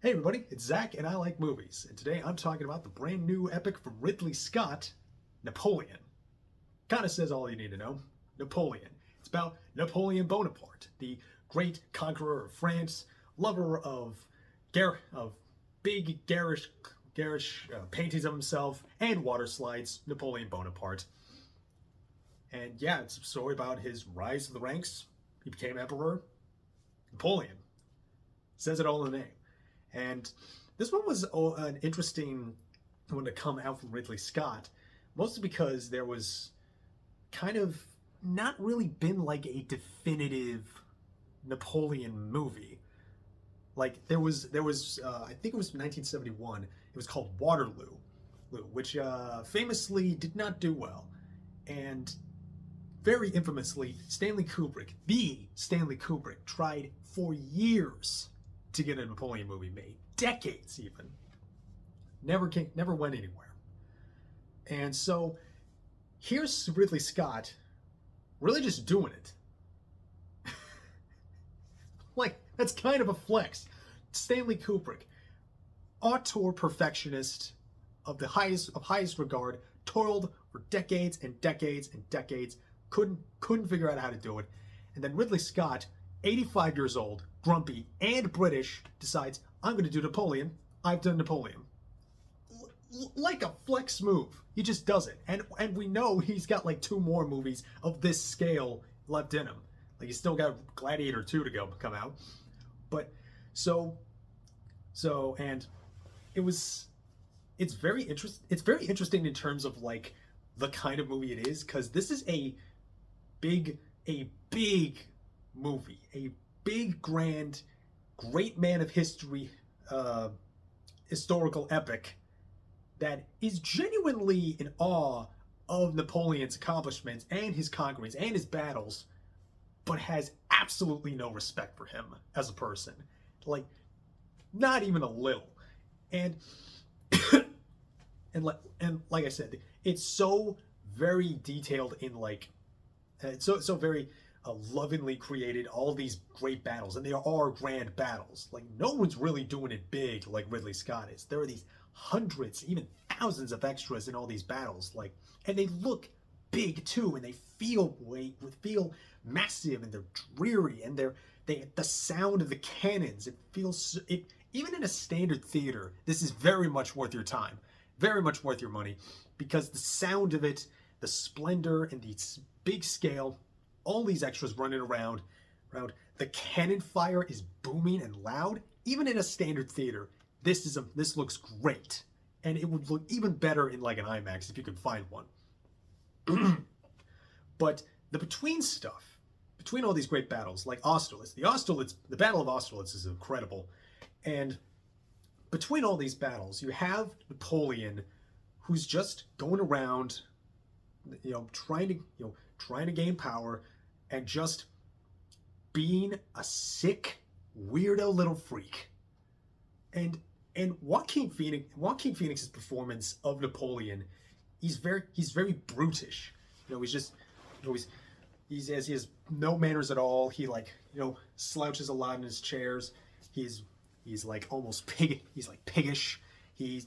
Hey everybody, it's Zach and I like movies, and today I'm talking about the brand new epic from Ridley Scott, Napoleon. Kinda says all you need to know. Napoleon. It's about Napoleon Bonaparte, the great conqueror of France, lover of big garish paintings of himself and water slides, Napoleon Bonaparte. And yeah, it's a story about his rise to the ranks. He became emperor. Napoleon. Says it all in the name. And this one was an interesting one to come out from Ridley Scott, mostly because there was kind of not really been like a definitive Napoleon movie. Like there was I think it was 1971. It was called Waterloo, which famously did not do well, and very infamously, the Stanley Kubrick, tried for years to get a Napoleon movie made, decades even. Never went anywhere. And so here's Ridley Scott really just doing it. Like, that's kind of a flex. Stanley Kubrick, auteur perfectionist of the highest regard, toiled for decades and decades and decades, couldn't figure out how to do it. And then Ridley Scott, 85 years old, grumpy, and British, decides, I'm going to do Napoleon. I've done Napoleon. Like a flex move. He just does it. And we know he's got like 2 more movies of this scale left in him. Like he's still got Gladiator 2 to come out. But so and it's very interesting in terms of like the kind of movie it is, because this is a big movie, a big, grand, great man of history, historical epic that is genuinely in awe of Napoleon's accomplishments and his conquerings and his battles, but has absolutely no respect for him as a person. Like, not even a little. And and like I said, it's so very detailed in like, it's so very lovingly created, all these great battles, and they are grand battles. Like, no one's really doing it big like Ridley Scott is. There are these hundreds, even thousands of extras in all these battles, like, and they look big too, and they feel massive, and they're dreary, and the sound of the cannons, even in a standard theater, this is very much worth your time, very much worth your money, because the sound of it, the splendor, and the big scale, all these extras running around, the cannon fire is booming and loud. Even in a standard theater, this looks great, and it would look even better in like an IMAX if you could find one. But the between stuff, between all these great battles, like the Battle of Austerlitz is incredible, and between all these battles, you have Napoleon, who's just going around, trying to gain power, and just being a sick, weirdo little freak. And Joaquin Phoenix's performance of Napoleon, he's very brutish. He has no manners at all. He slouches a lot in his chairs. He's like almost pig. He's like piggish. He's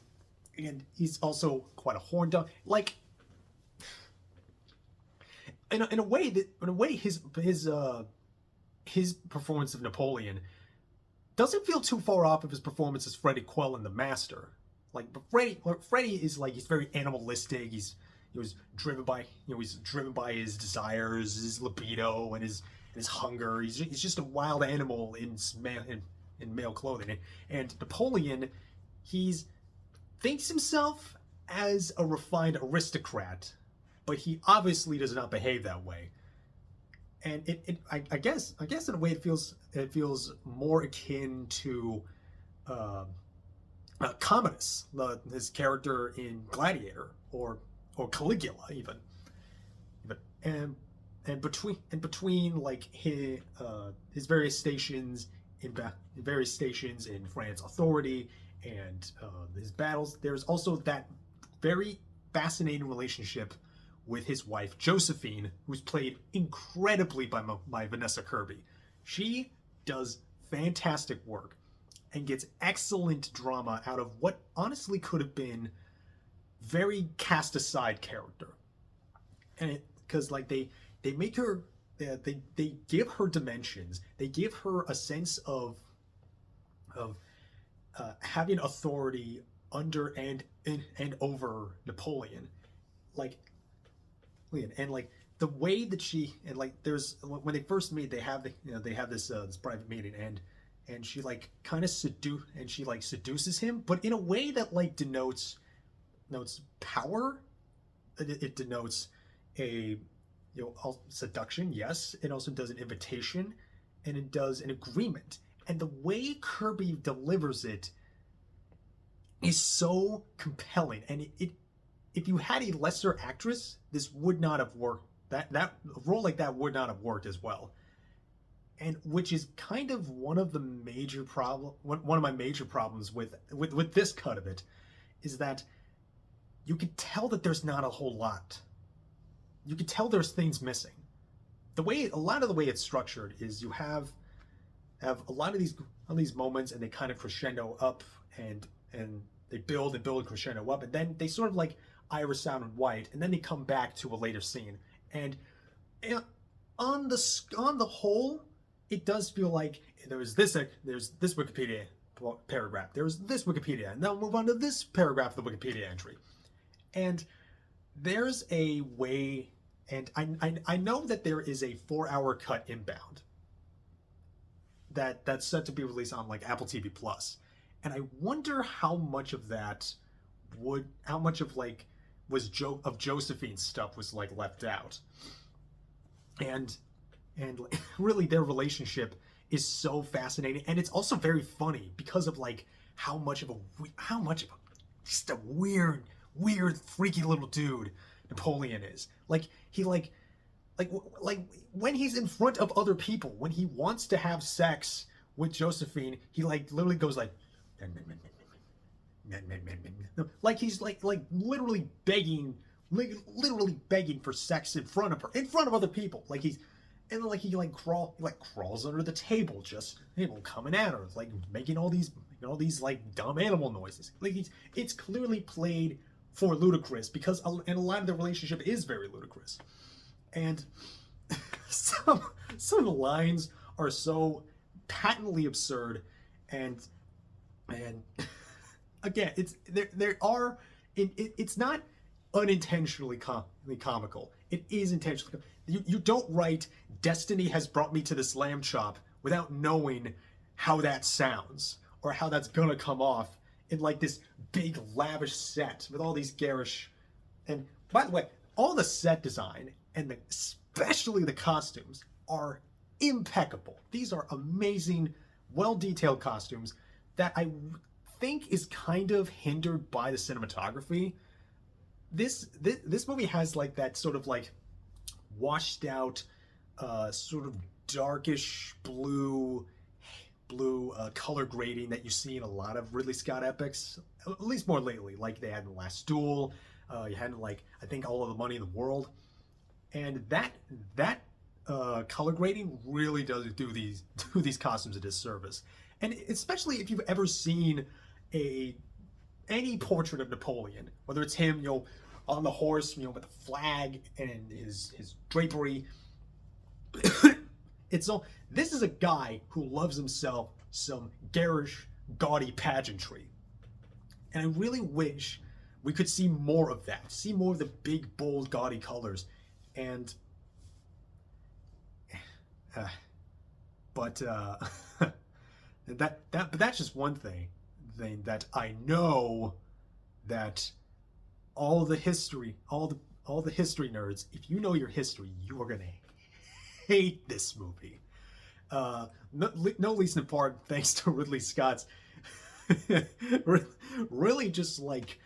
also quite a horn dog. Like, in a way, his performance of Napoleon doesn't feel too far off of his performance as Freddie Quell in The Master. Like, but Freddie is like, he's very animalistic. He was driven by his desires, his libido, and his hunger. He's just a wild animal in male clothing. And Napoleon, he thinks himself as a refined aristocrat, but he obviously does not behave that way. And I guess in a way it feels more akin to Commodus, his character in Gladiator, or Caligula even. And between like his various stations in France authority and his battles, there's also that very fascinating relationship with his wife Josephine, who's played incredibly by Vanessa Kirby. She does fantastic work. and gets excellent drama out of what honestly could have been very cast aside character. And it, because like they make her, they give her dimensions, they give her a sense of having authority under and over Napoleon, like, and like the way that she, and like there's, when they first meet, they have they have this this private meeting, and she like kind of seduces him, but in a way that like denotes power. It denotes a seduction, yes. It also does an invitation, and it does an agreement. And the way Kirby delivers it is so compelling. And it if you had a lesser actress, this would not have worked. That a role like that would not have worked as well. And which is kind of one of my major problems with this cut of it, is that you can tell that there's not a whole lot. You can tell there's things missing. A lot of the way it's structured is you have a lot of these moments, and they kind of crescendo up, and they build and build, crescendo up, and then they sort of like iris out and white, and then they come back to a later scene. And on the whole, it does feel like there's this Wikipedia paragraph, there's this Wikipedia, and then we'll move on to this paragraph of the Wikipedia entry. And there's a way, and I know that there is a 4-hour cut inbound that's set to be released on like Apple TV Plus, and I wonder how much of Josephine's stuff was like left out, and really their relationship is so fascinating, and it's also very funny because of like how much of a just a weird freaky little dude Napoleon is. Like he like when he's in front of other people, when he wants to have sex with Josephine, he like literally goes like like he's like literally begging for sex in front of other people. Like he crawls under the table, just coming at her, like making all these like dumb animal noises. Like it's clearly played for ludicrous, because and a lot of the relationship is very ludicrous, and some of the lines are so patently absurd, and again, it's not unintentionally comical. It is intentionally. You don't write "Destiny has brought me to this lamb chop" without knowing how that sounds or how that's gonna come off in like this big lavish set with all these garish. And by the way, all the set design and especially the costumes are impeccable. These are amazing, well-detailed costumes that I think is kind of hindered by the cinematography. This movie has like that sort of like washed out, sort of darkish blue color grading that you see in a lot of Ridley Scott epics, at least more lately. Like they had in The Last Duel, you had like I think All of the Money in the World, and that color grading really does do these costumes a disservice. And especially if you've ever seen any portrait of Napoleon, whether it's him, on the horse, with the flag and his drapery. This is a guy who loves himself some garish, gaudy pageantry. And I really wish we could see more of that. See more of the big, bold, gaudy colors. And but that's just one thing that I know that all the history nerds, if you know your history, you are gonna hate this movie. No least in part thanks to Ridley Scott's really just like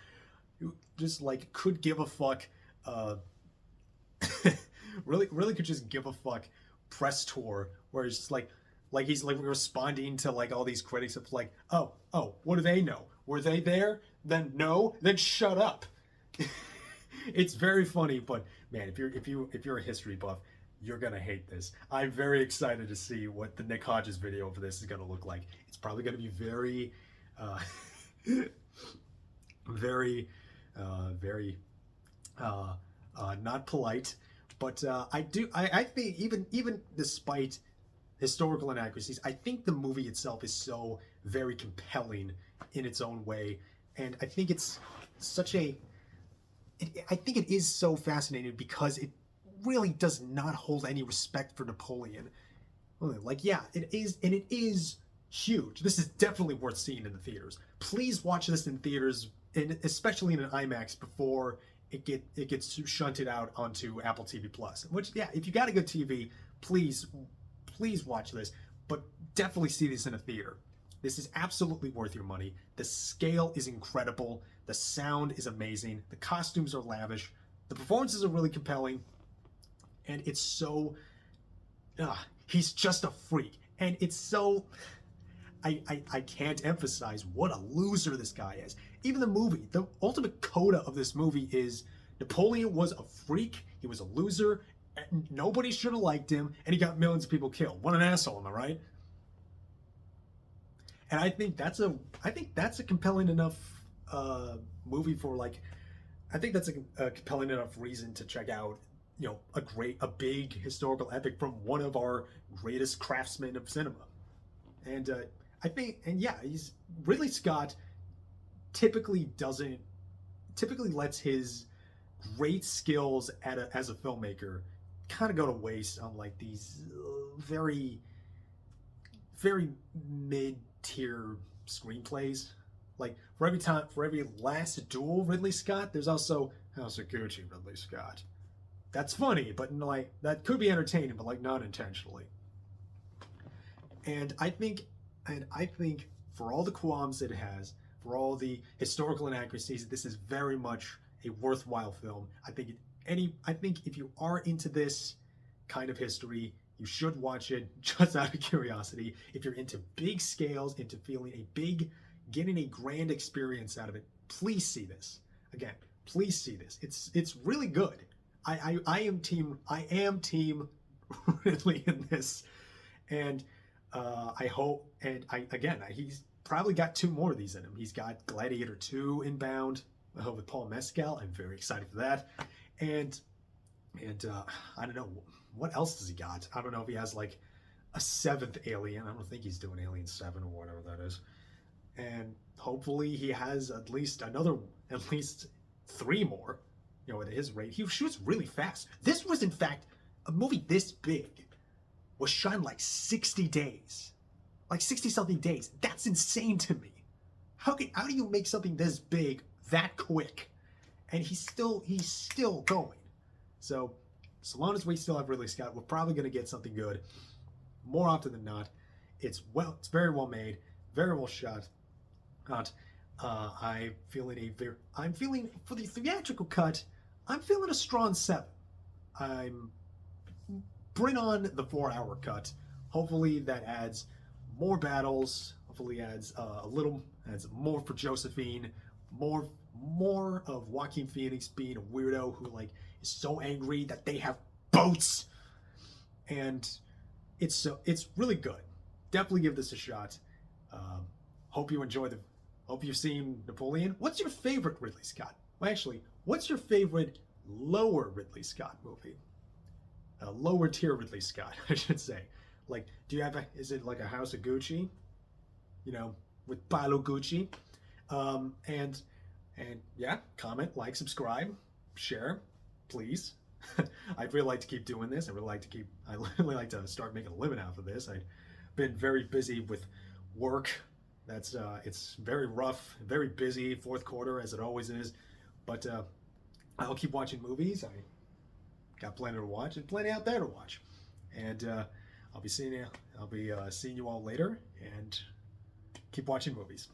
could give a fuck, really could just give a fuck press tour, where it's just like he's like responding to like all these critics of like, oh, what do they know? Were they there? Then no, then shut up. It's very funny, but man, if you're a history buff, you're gonna hate this. I'm very excited to see what the Nick Hodges video for this is gonna look like. It's probably gonna be very, uh, very, very not polite. But I think even despite historical inaccuracies, I think the movie itself is so very compelling in its own way, and I think it's such a. I think it is so fascinating because it really does not hold any respect for Napoleon. Like, yeah, it is, and it is huge. This is definitely worth seeing in the theaters. Please watch this in theaters, and especially in an IMAX before it gets shunted out onto Apple TV Plus. Which, yeah, if you got a good TV, please watch this, but definitely see this in a theater. This is absolutely worth your money. The scale is incredible. The sound is amazing. The costumes are lavish. The performances are really compelling. And it's so... he's just a freak. And it's so... I can't emphasize what a loser this guy is. Even the movie, the ultimate coda of this movie is Napoleon was a freak. He was a loser. And nobody should have liked him. And he got millions of people killed. What an asshole, am I right? And I think that's a compelling enough movie for, like, I think that's a compelling enough reason to check out, you know, a big historical epic from one of our greatest craftsmen of cinema. And I think, and yeah, Ridley Scott typically lets his great skills as a filmmaker kind of go to waste on like these very, very mid-tier screenplays. Like for every last duel Ridley Scott, there's also House of Gucci Ridley Scott. That's funny, but like that could be entertaining, but like not intentionally. And I think for all the qualms that it has, for all the historical inaccuracies, this is very much a worthwhile film. I think if you are into this kind of history, you should watch it just out of curiosity. If you're into big scales, into feeling getting a grand experience out of it, please see this. Again, please see this. It's really good. I am team Ridley in this, and I hope. And he's probably got 2 more of these in him. He's got Gladiator 2 inbound with Paul Mescal. I'm very excited for that, and I don't know what else does he got. I don't know if he has like a 7th Alien. I don't think he's doing Alien 7 or whatever that is. And hopefully he has at least 3 more. You know, at his rate, he shoots really fast. This was, in fact, a movie this big was shot in like 60 days, like 60-something days. That's insane to me. How do you make something this big that quick? And he's still going. So long as we still have Ridley Scott, we're probably going to get something good. More often than not, it's very well made, very well shot. I'm feeling for the theatrical cut, I'm feeling a strong 7. Bring on the 4-hour cut. Hopefully that adds more battles. Hopefully adds more for Josephine, more of Joaquin Phoenix being a weirdo who like is so angry that they have boats, and it's really good. Definitely give this a shot. Hope you've seen Napoleon. What's your favorite Ridley Scott? Well, actually, what's your favorite lower Ridley Scott movie? Lower tier Ridley Scott, I should say. Like, is it like a House of Gucci? You know, with Paolo Gucci. And yeah, comment, like, subscribe, share, please. I'd really like to keep doing this. I really like to start making a living out of this. I've been very busy with work. It's very rough, very busy, 4th quarter as it always is. But I'll keep watching movies. I got plenty to watch and plenty out there to watch. And I'll be seeing you all later, and keep watching movies.